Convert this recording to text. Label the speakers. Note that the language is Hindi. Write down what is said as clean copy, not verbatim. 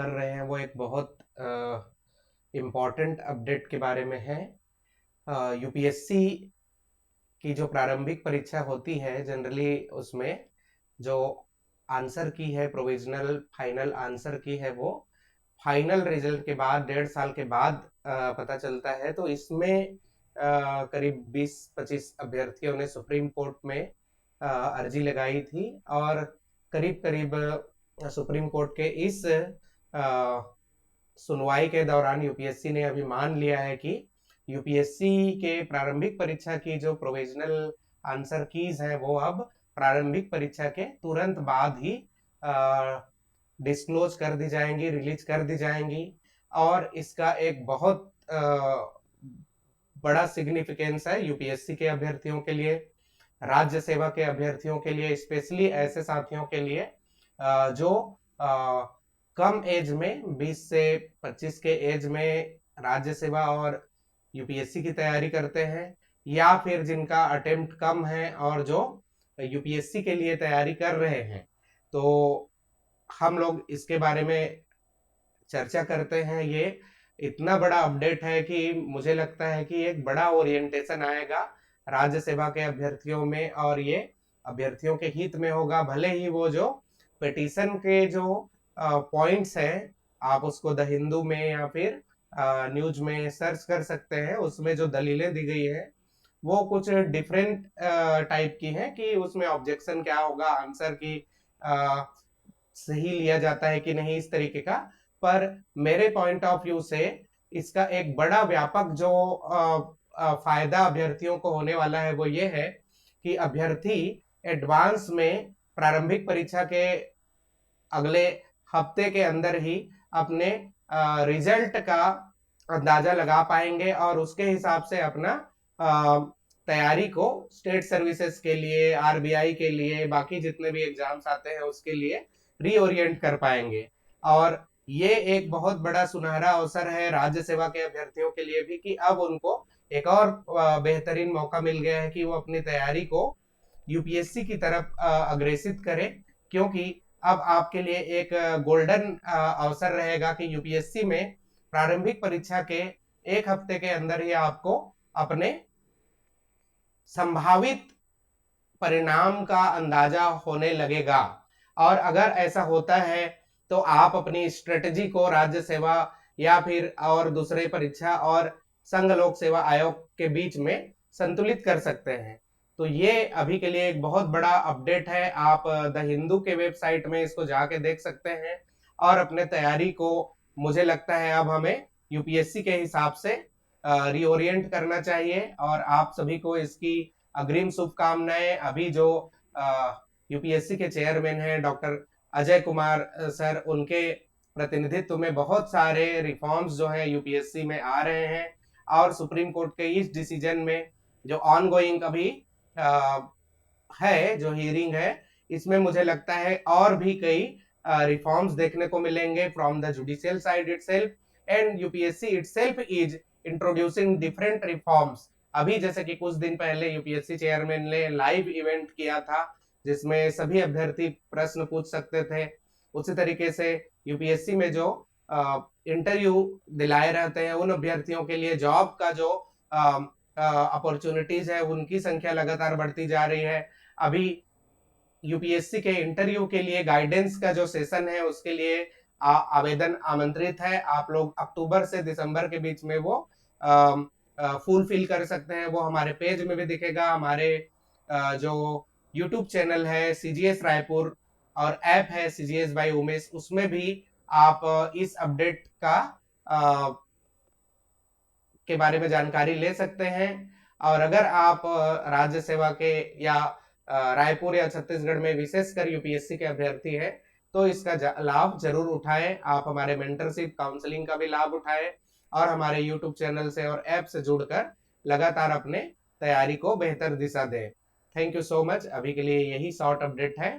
Speaker 1: कर रहे हैं वो एक बहुत इम्पॉर्टेंट अपडेट के बारे में है। यूपीएससी की जो प्रारंभिक परीक्षा होती है जनरली उसमें जो आंसर की है, प्रोविजनल फाइनल आंसर की है, वो फाइनल रिजल्ट के बाद 1.5 साल के बाद पता चलता है। तो इसमें करीब 20-25 अभ्यर्थियों ने सुप्रीम कोर्ट में अर्जी लगाई थी और करीब करीब सुप्रीम कोर्ट के इस सुनवाई के दौरान यूपीएससी ने अभी मान लिया है कि यूपीएससी के प्रारंभिक परीक्षा की जो प्रोविजनल आंसर कीज हैं वो अब प्रारंभिक परीक्षा के तुरंत बाद ही डिस्क्लोज कर दी जाएंगी, रिलीज कर दी जाएंगी। और इसका एक बहुत बड़ा सिग्निफिकेंस है यूपीएससी के अभ्यर्थियों के लिए, राज्य सेवा के अभ्यर्थियों के लिए, स्पेशली ऐसे साथियों के लिए जो कम एज में 20 से 25 के एज में राज्य सेवा और यूपीएससी की तैयारी करते हैं, या फिर जिनका अटेम्प्ट कम है और जो यूपीएससी के लिए तैयारी कर रहे हैं। तो हम लोग इसके बारे में चर्चा करते हैं। ये इतना बड़ा अपडेट है कि मुझे लगता है कि एक बड़ा ओरिएंटेशन आएगा राज्य सेवा के अभ्यर्थियों में और ये अभ्यर्थियों के हित में होगा। भले ही वो जो पिटीशन के जो पॉइंट्स हैं आप उसको द हिंदू में या फिर न्यूज में सर्च कर सकते हैं, उसमें जो दलीलें दी गई है वो कुछ डिफरेंट टाइप की हैं कि उसमें ऑब्जेक्शन क्या होगा, आंसर की सही लिया जाता है कि नहीं, इस तरीके का। पर मेरे पॉइंट ऑफ व्यू से इसका एक बड़ा व्यापक जो फायदा अभ्यर्थियों को होने वाला है वो ये है कि अभ्यर्थी एडवांस में प्रारंभिक परीक्षा के अगले हफ्ते के अंदर ही अपने रिजल्ट का अंदाजा लगा पाएंगे और उसके हिसाब से अपना तैयारी को स्टेट सर्विसेज के लिए, आरबीआई के लिए, बाकी जितने भी एग्जाम्स आते हैं उसके लिए रीओरिएंट कर पाएंगे। और ये एक बहुत बड़ा सुनहरा अवसर है राज्य सेवा के अभ्यर्थियों के लिए भी कि अब उनको एक और बेहतरीन मौका मिल गया है कि वो अपनी तैयारी को यूपीएससी की तरफ अग्रेसित करें, क्योंकि अब आपके लिए एक गोल्डन अवसर रहेगा कि यूपीएससी में प्रारंभिक परीक्षा के एक हफ्ते के अंदर ही आपको अपने संभावित परिणाम का अंदाजा होने लगेगा। और अगर ऐसा होता है तो आप अपनी स्ट्रेटजी को राज्य सेवा या फिर और दूसरे परीक्षा और संघ लोक सेवा आयोग के बीच में संतुलित कर सकते हैं। तो ये अभी के लिए एक बहुत बड़ा अपडेट है। आप द हिंदू के वेबसाइट में इसको जाके देख सकते हैं और अपने तैयारी को, मुझे लगता है अब हमें यूपीएससी के हिसाब से रीओरिएंट करना चाहिए। और आप सभी को इसकी अग्रिम शुभकामनाएं। अभी जो यूपीएससी के चेयरमैन हैं डॉक्टर अजय कुमार सर, उनके प्रतिनिधित्व में बहुत सारे रिफॉर्म्स जो है यूपीएससी में आ रहे हैं और सुप्रीम कोर्ट के इस डिसीजन में जो ऑनगोइंग अभी है, जो हियरिंग है, इसमें मुझे लगता है और भी कई रिफॉर्म्स देखने को मिलेंगे from the judicial side itself, and UPSC itself is introducing different reforms. अभी जैसे कि कुछ दिन पहले यूपीएससी चेयरमैन ने लाइव इवेंट किया था जिसमें सभी अभ्यर्थी प्रश्न पूछ सकते थे। उसी तरीके से यूपीएससी में जो इंटरव्यू दिलाए रहते हैं उन अभ्यर्थियों के लिए जॉब का जो अपॉर्चुनिटीज है उनकी संख्या लगातार बढ़ती जा रही है। अभी यूपीएससी के इंटरव्यू के लिए गाइडेंस का जो सेशन है उसके लिए आवेदन आमंत्रित है। आप लोग अक्टूबर से दिसंबर के बीच में वो फुलफिल कर सकते हैं। वो हमारे पेज में भी दिखेगा, हमारे जो यूट्यूब चैनल है सीजीएस रायपुर और ऐप है सीजीएस बाय उमेश, उसमें भी आप इस अपडेट का के बारे में जानकारी ले सकते हैं। और अगर आप राज्य सेवा के या रायपुर या छत्तीसगढ़ में विशेषकर यूपीएससी के अभ्यर्थी हैं तो इसका लाभ जरूर उठाएं। आप हमारे मेंटरशिप काउंसलिंग का भी लाभ उठाएं और हमारे यूट्यूब चैनल से और ऐप से जुड़कर लगातार अपने तैयारी को बेहतर दिशा दें। Thank you so much. अभी के लिए यही शॉर्ट अपडेट है।